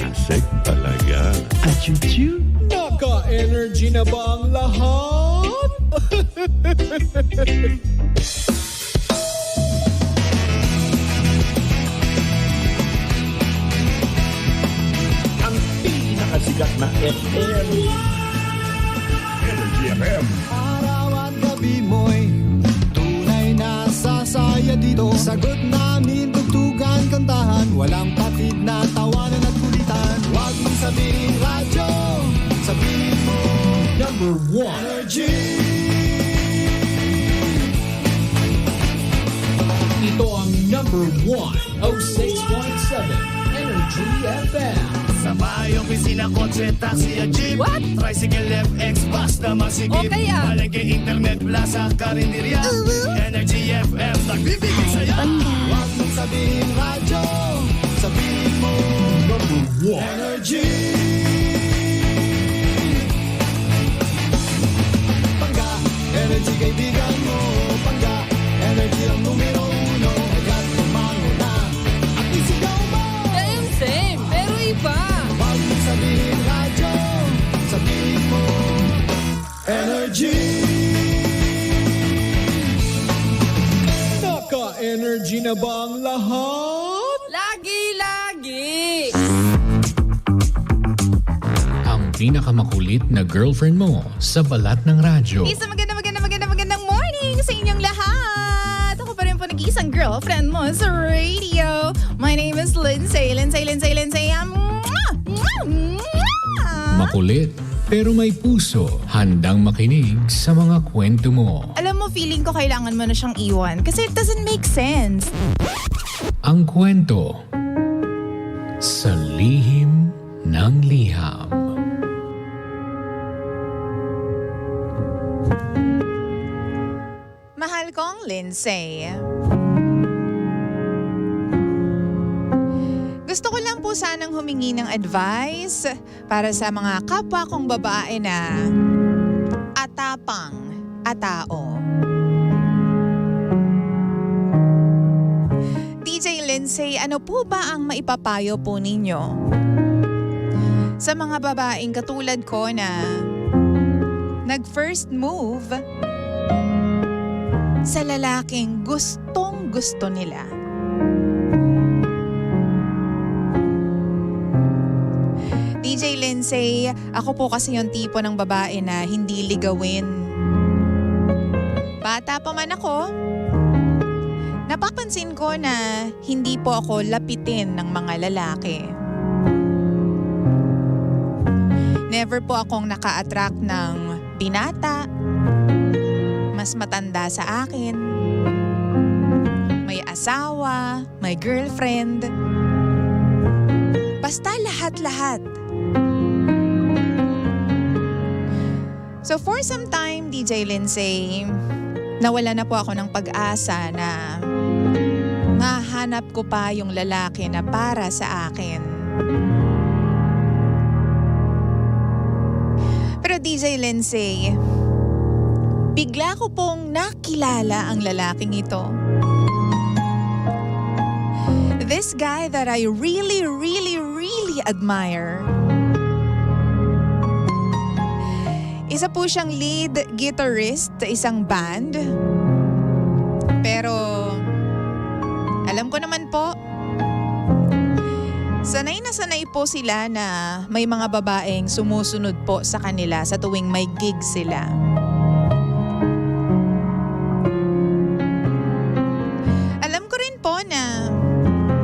Asik talaga. Achuchu. Naka-energy na ba ang lahat? Ang pinakasikat na FM. Energy FM. Araw at gabi mo'y tunay na sasaya dito. Sagot namin, tugtugan, kantahan, walang patid na tawanan at kulitan. Huwag mong sabihin radyo, sabihin mo Number 1. energy. Ito ang number 1, 06.7 Energy FM. Sa bahay, opisina, kotse, taxi at jeep. What? Tricycle, FX, bus na masigip. O kaya? Palengke, internet, plaza, karinderya. Energy FM, nagbibigay saya. Huwag mong sabihin radyo, sabihin mo Number 1. energy. Pangga, energy kaibigan mo. Pangga, energy ang numero uno. Agad tumango na at isigaw mo. Same, pero iba. Huwag mong sabihin radyo, sabihin mo energy. Naka-energy na ba ang lahat? Lagi-lagi. Ang pinakamakulit na girlfriend mo sa balat ng radyo. Isang magandang morning sa inyong lahat. Ako pa rin po nag-iisang girlfriend mo sa radio. My name is Lindsay. Makulit pero may puso. Handang makinig sa mga kwento mo. Alam mo, feeling ko kailangan mo na siyang iwan kasi it doesn't make sense. Ang kwento sa lihim ng liham. Mahal kong Lindsay. Gusto ko lang po sanang humingi ng advice para sa mga kapwa kong babae na atapang atao. DJ Lindsay, ano po ba ang maipapayo po ninyo sa mga babaeng katulad ko na nag-first move sa lalaking gustong-gusto nila? DJ Lindsay, ako po kasi yung tipo ng babae na hindi ligawin. Bata pa man ako, napapansin ko na hindi po ako lapitin ng mga lalaki. Never po akong naka-attract ng binata, mas matanda sa akin, may asawa, may girlfriend. Basta lahat-lahat. So for some time, DJ Lindsay, nawala na po ako ng pag-asa na mahanap ko pa yung lalaki na para sa akin. Pero DJ Lindsay, bigla ko pong nakilala ang lalaking ito. This guy that I really admire. Isa po siyang lead guitarist sa isang band. Pero alam ko naman po, sanay na sanay po sila na may mga babaeng sumusunod po sa kanila sa tuwing may gig sila. Alam ko rin po na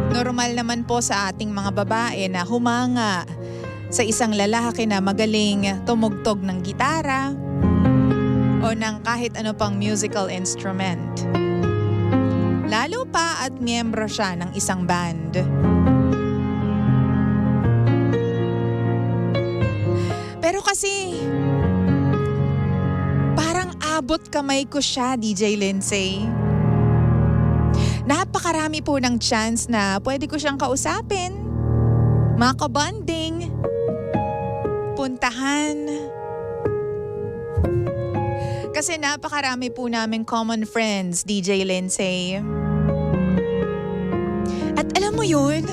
normal naman po sa ating mga babae na humanga sa isang lalaki na magaling tumugtog ng gitara o ng kahit ano pang musical instrument. Lalo pa at miyembro siya ng isang band. Pero kasi, parang abot kamay ko siya, DJ Lindsay. Napakarami po ng chance na pwede ko siyang kausapin, makabanding, puntahan. Kasi napakarami po namin common friends, DJ Lindsay. At alam mo yun,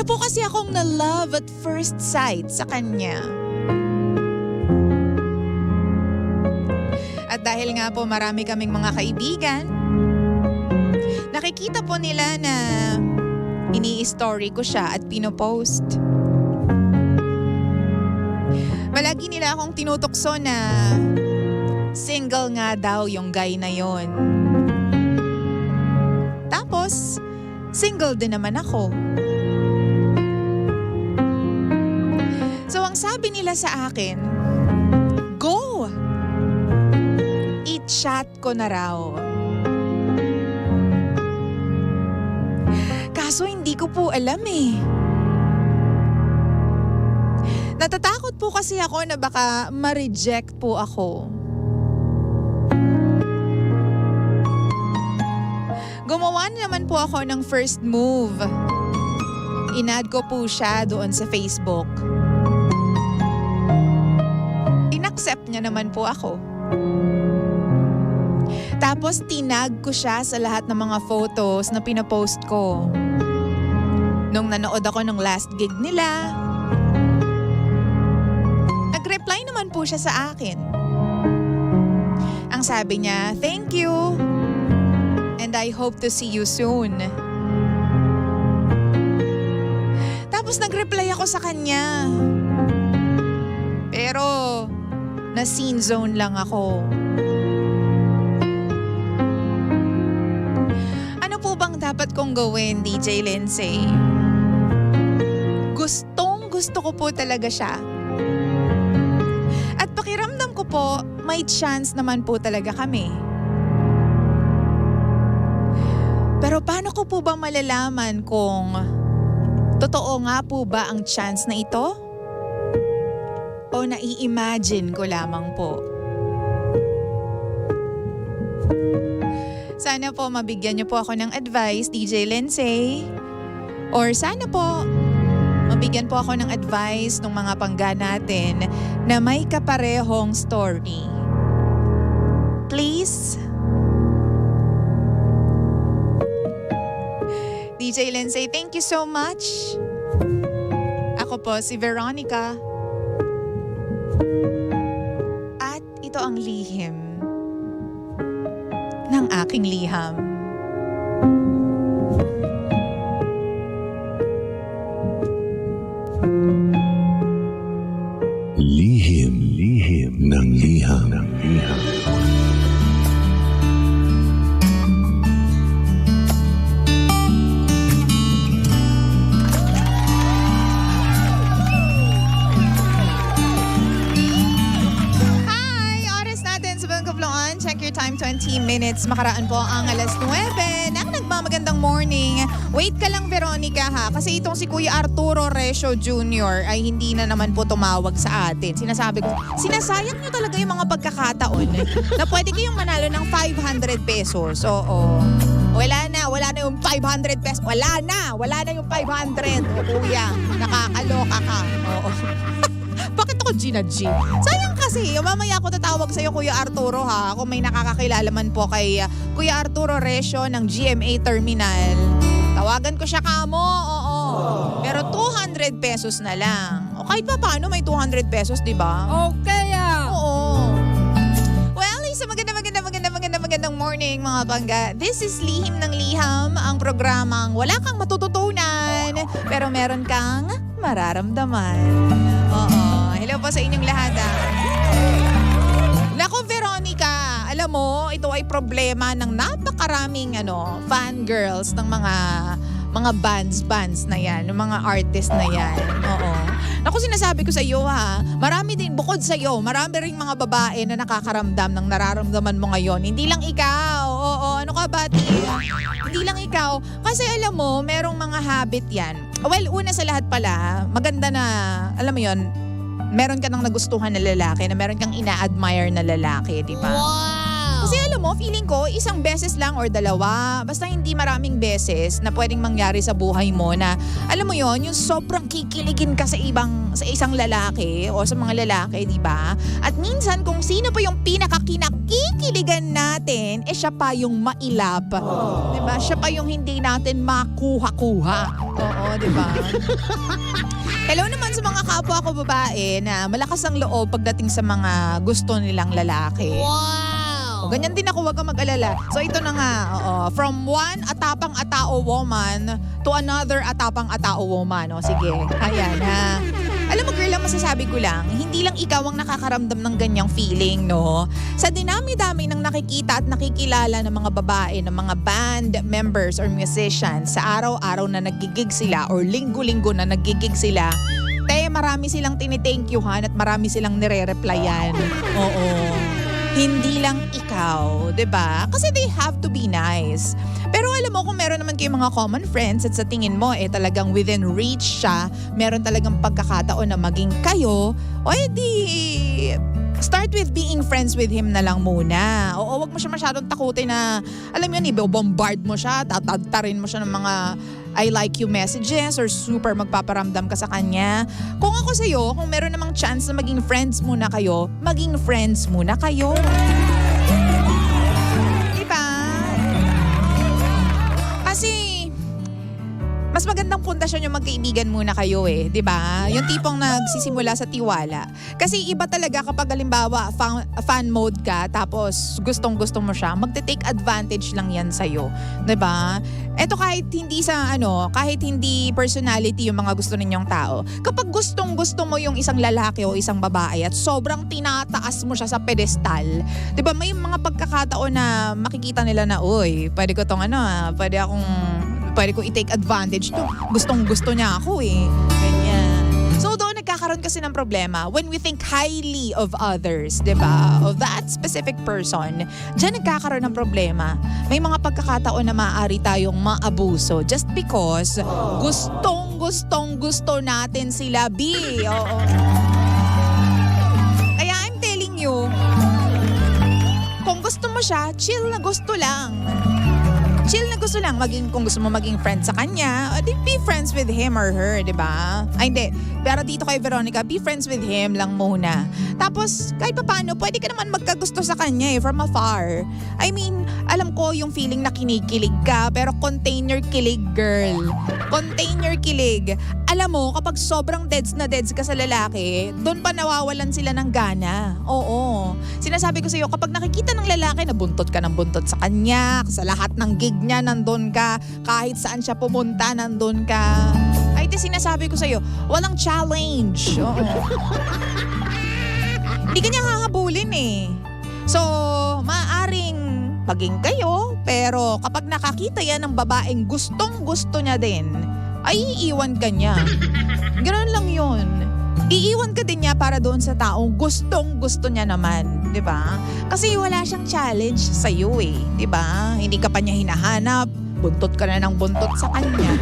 Para po kasi akong na-love at first sight sa kanya. At dahil nga po marami kaming mga kaibigan, nakikita po nila na ini-story ko siya at pinopost. Palagi nila akong tinutokso na single nga daw yung guy na yon. Tapos, single din naman ako. So ang sabi nila sa akin, go! I-chat ko na raw. Kaso hindi ko po alam eh. Natatakot po kasi ako na baka ma-reject po ako. Gumawa naman po ako ng first move. Inad ko po siya doon sa Facebook. Inaccept niya naman po ako. Tapos tinag ko siya sa lahat ng mga photos na pinapost ko. Nung nanood ako ng last gig nila, nag-reply naman po siya sa akin. Ang sabi niya, thank you. And I hope to see you soon. Tapos nag-reply ako sa kanya. Pero, na-scene zone lang ako. Ano po bang dapat kong gawin, DJ Lindsay? Gusto ko po talaga siya. At pakiramdam ko po, may chance naman po talaga kami. Pero paano ko po ba malalaman kung totoo nga po ba ang chance na ito? O nai-imagine ko lamang po? Sana po mabigyan niyo po ako ng advice, DJ Lindsay. Or sana po mabigyan po ako ng advice ng mga pangga natin na may kaparehong story. Please? DJ Lindsay, thank you so much. Ako po si Veronica. At ito ang lihim ng aking liham. Lihim ng liham. Check your time, 20 minutes. Makaraan po ang alas 9 ng nagmamagandang morning. Wait ka lang, Veronica, ha? Kasi itong si Kuya Arturo Resio Jr. ay hindi na naman po tumawag sa atin. Sinasabi ko, sinasayang nyo talaga yung mga pagkakataon na pwede kayong manalo ng 500 pesos. Oo. Wala na yung 500 pesos. Wala na yung 500. O kuya, nakakaloka ka. Oo. Bakit ako Gina G? Sayang kasi, mamaya ako tatawag sa'yo Kuya Arturo ha, kung may nakakakilala man po kay Kuya Arturo Resio ng GMA Terminal. Tawagan ko siya kamo, oo. Pero 200 pesos na lang. O kahit pa paano may 200 pesos, di ba? Okay Oo. Well, isa magandang morning mga bangga. This is Lihim ng Liham, ang programang wala kang matututunan, pero meron kang mararamdaman. Oo. Hello po sa inyong lahat. Nako Veronica, alam mo, ito ay problema ng napakaraming fangirls ng mga bands na yan, ng mga artist na yan. Oo. Naku, sinasabi ko sa iyo ha, marami din, bukod sa iyo, marami ring mga babae na nakakaramdam ng nararamdaman mo ngayon. Hindi lang ikaw. Oo, ano ka ba, Hindi lang ikaw. Kasi alam mo, merong mga habit yan. Well, una sa lahat pala, maganda na, alam mo yon, meron ka nang nagustuhan na lalaki, na meron kang ina-admire na lalaki, di ba? Wow! Kasi alam alam mo, feeling ko, isang beses lang or dalawa, basta hindi maraming beses na pwedeng mangyari sa buhay mo na, alam mo yon, yung sobrang kikiligin ka sa isang lalaki o sa mga lalaki, di ba? At minsan, kung sino pa yung pinakakinakikiligan natin, siya pa yung mailap. Di ba? Siya pa yung hindi natin makuha-kuha. Oo, di ba? Hello naman sa mga kapwa ko babae na malakas ang loob pagdating sa mga gusto nilang lalaki. Wow! O, ganyan din ako, wag kang mag-alala. So ito na nga, from one atapang-atao woman to another atapang-atao woman. O sige, ayan ha. Alam mo girl, ang masasabi ko lang, hindi lang ikaw ang nakakaramdam ng ganyang feeling, no? Sa dinami-dami ng nakikita at nakikilala ng mga babae, ng mga band members or musicians, sa araw-araw na nagigig sila or linggo-linggo na nagigig sila, marami silang tini-thank-youhan at marami silang nire-replyan. Oo. Hindi lang ikaw, 'di ba? Kasi they have to be nice. Pero alam mo, kung meron naman kayong mga common friends at sa tingin mo talagang within reach siya, meron talagang pagkakataon na maging kayo, o edi start with being friends with him na lang muna. Oo, wag mo siya masyadong takutin na, alam mo yun, i-bombard mo siya, tatagtarin mo siya ng mga I like you messages or super magpaparamdam ka sa kanya. Kung ako sa'yo, kung meron namang chance na maging friends muna kayo, maging friends muna kayo. Diba? Kasi mas magandang pundasyon yung magkaibigan muna kayo di ba? Yung tipong nagsisimula sa tiwala. Kasi iba talaga kapag halimbawa fan mode ka tapos gustong-gusto mo siya, magte-take advantage lang yan sa'yo. Di ba? Eto kahit hindi personality yung mga gusto ninyong tao. Kapag gustong-gusto mo yung isang lalaki o isang babae at sobrang tinataas mo siya sa pedestal, di ba may mga pagkakataon na makikita nila na, uy, pwede ko tong pwede ko i-take advantage to. Gustong-gusto niya ako Ganyan. So doon nagkakaroon kasi ng problema when we think highly of others, di ba? Of that specific person. Diyan nagkakaroon ng problema. May mga pagkakataon na maaari tayong maabuso just because gustong-gusto natin sila, B. Oo. Kaya I'm telling you, kung gusto mo siya, chill na gusto lang. Chill na gusto lang. Kung gusto mo maging friend sa kanya, be friends with him or her, di ba? Ay, hindi. Pero dito kay Veronica, be friends with him lang muna. Tapos, kahit pa paano, pwede ka naman magkagusto sa kanya from afar. I mean, alam ko yung feeling na kinikilig ka, pero contain your kilig, girl. Contain your kilig. Alam mo, kapag sobrang deads ka sa lalaki, doon pa nawawalan sila ng gana. Oo. Sinasabi ko sa iyo, kapag nakikita ng lalaki na buntot ka ng buntot sa kanya, sa lahat ng gig niya, nandun ka. Kahit saan siya pumunta, nandun ka. Ay, sinasabi ko sa iyo, walang challenge. Oo. Hindi ka niya hahabulin So, maaaring maging kayo, pero kapag nakakita yan ng babaeng gustong-gusto niya din, ay iiwan ka niya. Ganoon lang yun. Iiwan ka din niya para doon sa taong gustong-gusto niya naman, 'di ba? Kasi wala siyang challenge sa iyo di ba? Hindi ka pa niya hinahanap, buntot ka na ng buntot sa kanya.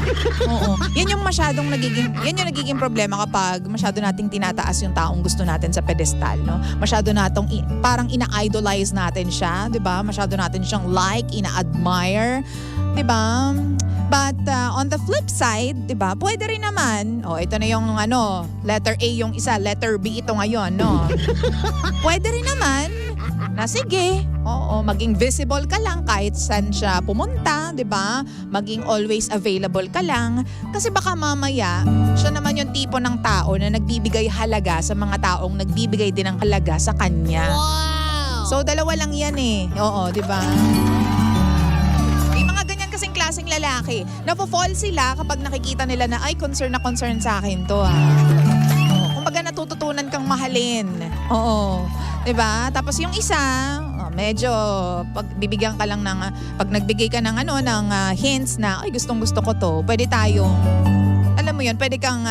Oo. Yan yung nagiging problema kapag masyado nating tinataas yung taong gusto natin sa pedestal, no? Masyado parang ina-idolize natin siya, 'di ba? Masyado natin siyang ina-admire, 'di ba? But on the flip side, 'di ba? Pwede rin naman. Ito na yung letter A yung isa, letter B ito ngayon, no? Pwede rin naman na sige, maging visible ka lang kahit saan siya pumunta, 'di ba? Maging always available ka lang kasi baka mamaya siya naman yung tipo ng tao na nagbibigay halaga sa mga taong nagbibigay din ng halaga sa kanya. Wow! So dalawa lang 'yan Oo, 'di ba? Kasing klaseng lalaki. Napofall sila kapag nakikita nila na ay concern na sa akin to Kumbaga natututunan kang mahalin. Oo. 'Di ba? Tapos yung isa, medyo pag nagbigay ka ng hints na ay gustong-gusto ko to. Pwede tayong alam mo 'yun, pwede kang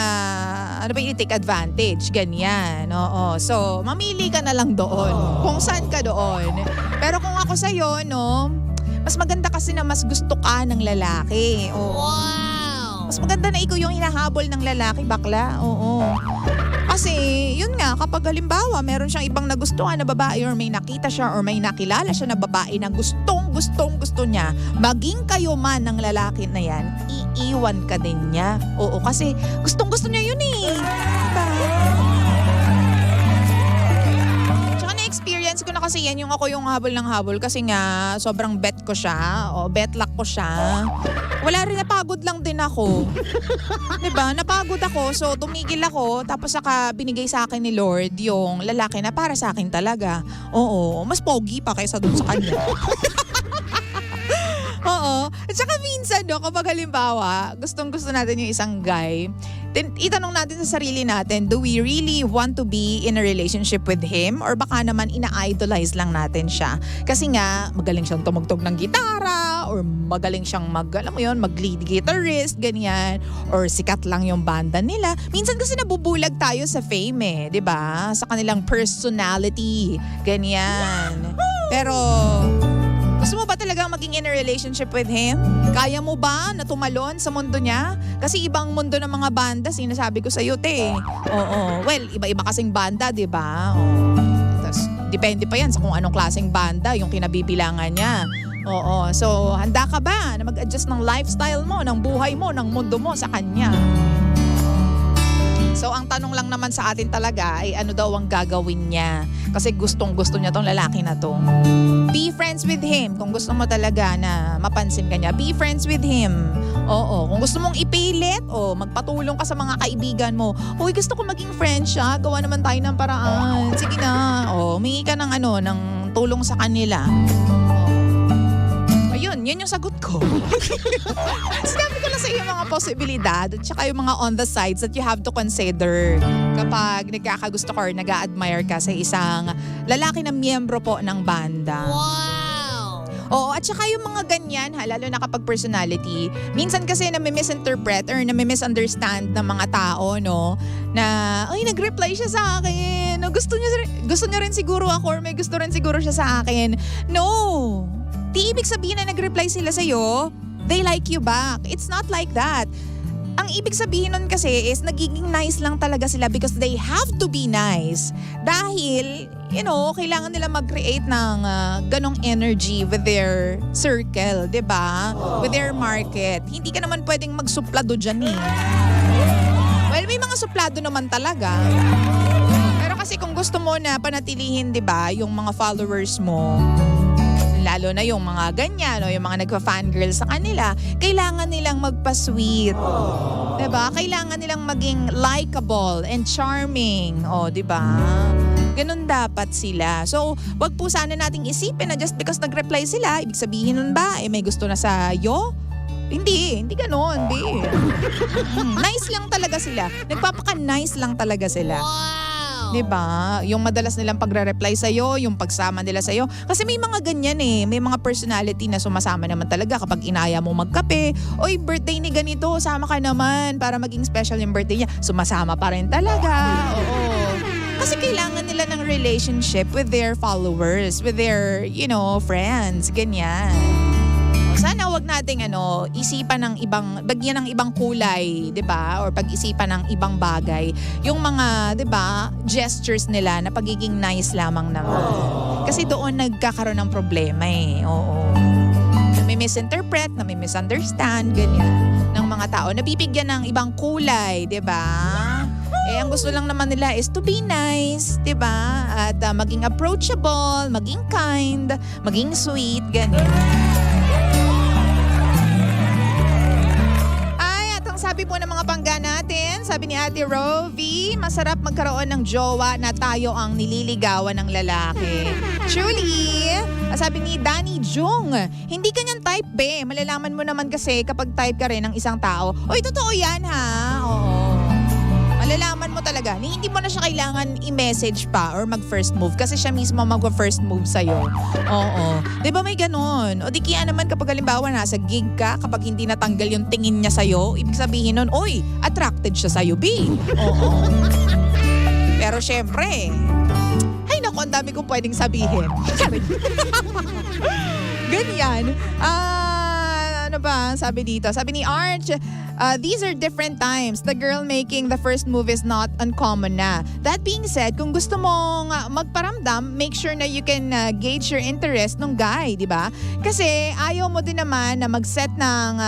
i-take advantage, ganyan. Oo. So, mamili ka na lang doon. Kung saan ka doon. Pero kung ako sa iyo, mas maganda kasi na mas gusto ka ng lalaki. Oo. Wow! Mas maganda na ikaw yung hinahabol ng lalaki, bakla. Oo. Kasi, yun nga, kapag halimbawa, meron siyang ibang nagustuhan na babae or may nakita siya or may nakilala siya na babae na gusto niya, maging kayo man ng lalaki na yan, iiwan ka din niya. Oo, kasi gusto niya yun eh. Diba? Tsaka na-experience ko na kasi yan yung ako yung habol ng habol kasi nga sobrang bet ko siya o bet luck ko siya. Wala rin, napagod lang din ako. Diba? Napagod ako, so tumigil ako, tapos saka binigay sa akin ni Lord yung lalaki na para sa akin talaga. Oo, mas pogi pa kaysa dun sa kanya. Oo. At saka minsan, no, kapag halimbawa, gustong-gusto natin yung isang guy, itanong natin sa sarili natin, do we really want to be in a relationship with him? Or baka naman ina-idolize lang natin siya? Kasi nga, magaling siyang tumugtog ng gitara, or magaling siyang mag-lead guitarist, ganyan. Or sikat lang yung banda nila. Minsan kasi nabubulag tayo sa fame eh, di ba? Sa kanilang personality, ganyan. Pero gusto mo ba talagang maging in a relationship with him? Kaya mo ba na tumalon sa mundo niya? Kasi ibang mundo ng mga banda, sinasabi ko sa'yo, te. Oo. Well, iba-iba kasing banda, di ba? Tapos, depende pa yan sa kung anong klaseng banda, yung kinabibilangan niya. Oo. So, handa ka ba na mag-adjust ng lifestyle mo, ng buhay mo, ng mundo mo sa kanya? So, ang tanong lang naman sa atin talaga ay ano daw ang gagawin niya. Kasi gustong-gusto niya tong lalaki na to. Be friends with him. Kung gusto mo talaga na mapansin ka niya, be friends with him. Oo. Kung gusto mong ipilit, magpatulong ka sa mga kaibigan mo. Uy, gusto ko maging friend siya. Gawa naman tayo ng paraan. Sige na. Humingi ka ng ng tulong sa kanila. Ayun, yun yung sagot ko. Sinabi ko na sa iyo mga posibilidad at saka yung mga on the sides that you have to consider kapag nagkakagusto ka or nag-a-admire ka sa isang lalaki na miyembro po ng banda. Wow! Oo, at saka yung mga ganyan, lalo na kapag personality, minsan kasi nami-misinterpret or nami-misunderstand ng mga tao, no? Na, ay, nag-reply siya sa akin. Gusto niya rin siguro ako or may gusto rin siguro siya sa akin. No! Di ibig sabihin na nag-reply sila sa'yo, they like you back. It's not like that. Ang ibig sabihin nun kasi is nagiging nice lang talaga sila because they have to be nice. Dahil, kailangan nila mag-create ng ganong energy with their circle, diba? With their market. Hindi ka naman pwedeng magsuplado dyan eh. Well, may mga suplado naman talaga. Pero kasi kung gusto mo na panatilihin, diba, yung mga followers mo, lalo na yung mga ganyan o yung mga nagpa-fangirl sa kanila, kailangan nilang magpa-sweet. Diba? Kailangan nilang maging likable and charming. Diba? Ganun dapat sila. So, wag po sana nating isipin na just because nag-reply sila, ibig sabihin nun ba, may gusto na sa'yo? Hindi ganun. Hindi. Nice lang talaga sila. Nagpapaka-nice lang talaga sila. Diba? Yung madalas nilang pagre-reply sa'yo, yung pagsama nila sa'yo. Kasi may mga ganyan eh. May mga personality na sumasama naman talaga kapag inaya mo magkape. Oy, birthday ni ganito, sama ka naman para maging special yung birthday niya. Sumasama pa rin talaga. Oo. Kasi kailangan nila ng relationship with their followers, with their, friends. Ganyan. Sana wag nating isipan ng bagyan ng ibang kulay, 'di ba? Or pag-isipan ng ibang bagay. Yung mga, 'di ba, gestures nila na pagiging nice lamang naman. Kasi doon nagkakaroon ng problema eh. Oo. Nami-misinterpret, nami-misunderstand, ganyan ng mga tao. Nabibigyan ng ibang kulay, 'di ba? Ang gusto lang naman nila is to be nice, 'di ba? At maging approachable, maging kind, maging sweet, ganyan. Sabi po ng mga pangga natin, sabi ni Ate Rovi, masarap magkaroon ng jowa na tayo ang nililigawan ng lalaki. Truly, sabi ni Danny Jung, hindi kanyan type be. Malalaman mo naman kasi kapag type ka rin ng isang tao. Oy, totoo yan ha. Oo. Malalaman mo talaga. Hindi mo na siya kailangan i-message pa or mag-first move kasi siya mismo mag-first move sa'yo. Oo. Diba may ganon? O di kaya naman kapag halimbawa nasa gig ka, kapag hindi natanggal yung tingin niya sa'yo, ibig sabihin nun, oy, attracted siya sa'yo, B. Oo. Pero syempre, ay naku, ang dami kong pwedeng sabihin. Ganyan. Ano ano ba sabi dito? Sabi ni Arch, these are different times. The girl making the first move is not uncommon na. That being said, kung gusto mong magparamdam, make sure na you can gauge your interest ng guy, di ba? Kasi ayaw mo din naman na mag-set ng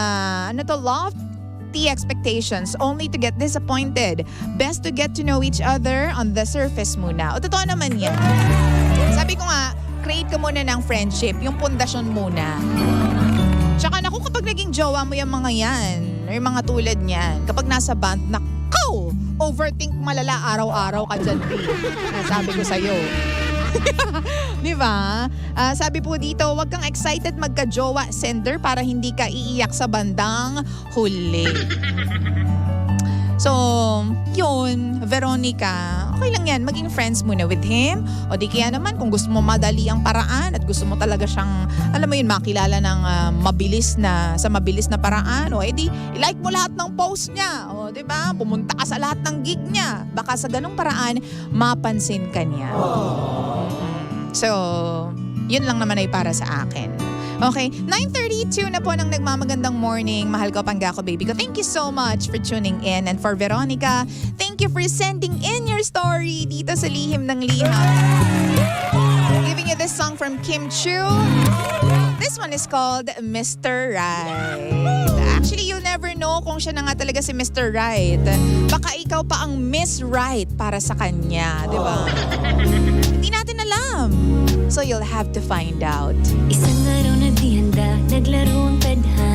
lofty expectations only to get disappointed. Best to get to know each other on the surface muna. O totoo naman yan. Sabi ko nga, create ka muna ng friendship, yung pundasyon muna. Tsaka naku, kapag naging jowa mo yung mga yan, or yung mga tulad niyan, kapag nasa band, naku, overthink malala araw-araw ka dyan, sabi ko sa'yo. Di ba? Sabi po dito, wag kang excited magka-jowa, sender, para hindi ka iiyak sa bandang huli. So, yun, Veronica, okay lang yan, maging friends muna with him. O di kaya naman, kung gusto mo madali ang paraan at gusto mo talaga siyang, alam mo yun, makilala ng mabilis na paraan, o edi, i-like mo lahat ng post niya. O, di ba? Pumunta ka sa lahat ng gig niya. Baka sa ganung paraan, mapansin ka niya. So, yun lang naman ay para sa akin. Okay, 9:32 na po ng nagmamagandang morning. Mahal ko, Panggako baby ko. Thank you so much for tuning in. And for Veronica, thank you for sending in your story dito sa Lihim ng Liham. Giving you this song from Kim Chu. This one is called Mr. Right. Actually, you'll never know kung siya na nga talaga si Mr. Right. Baka ikaw pa ang Miss Right para sa kanya, di ba? Hindi natin alam. So you'll have to find out. Isang araw na di handa, naglaro ang tadhana.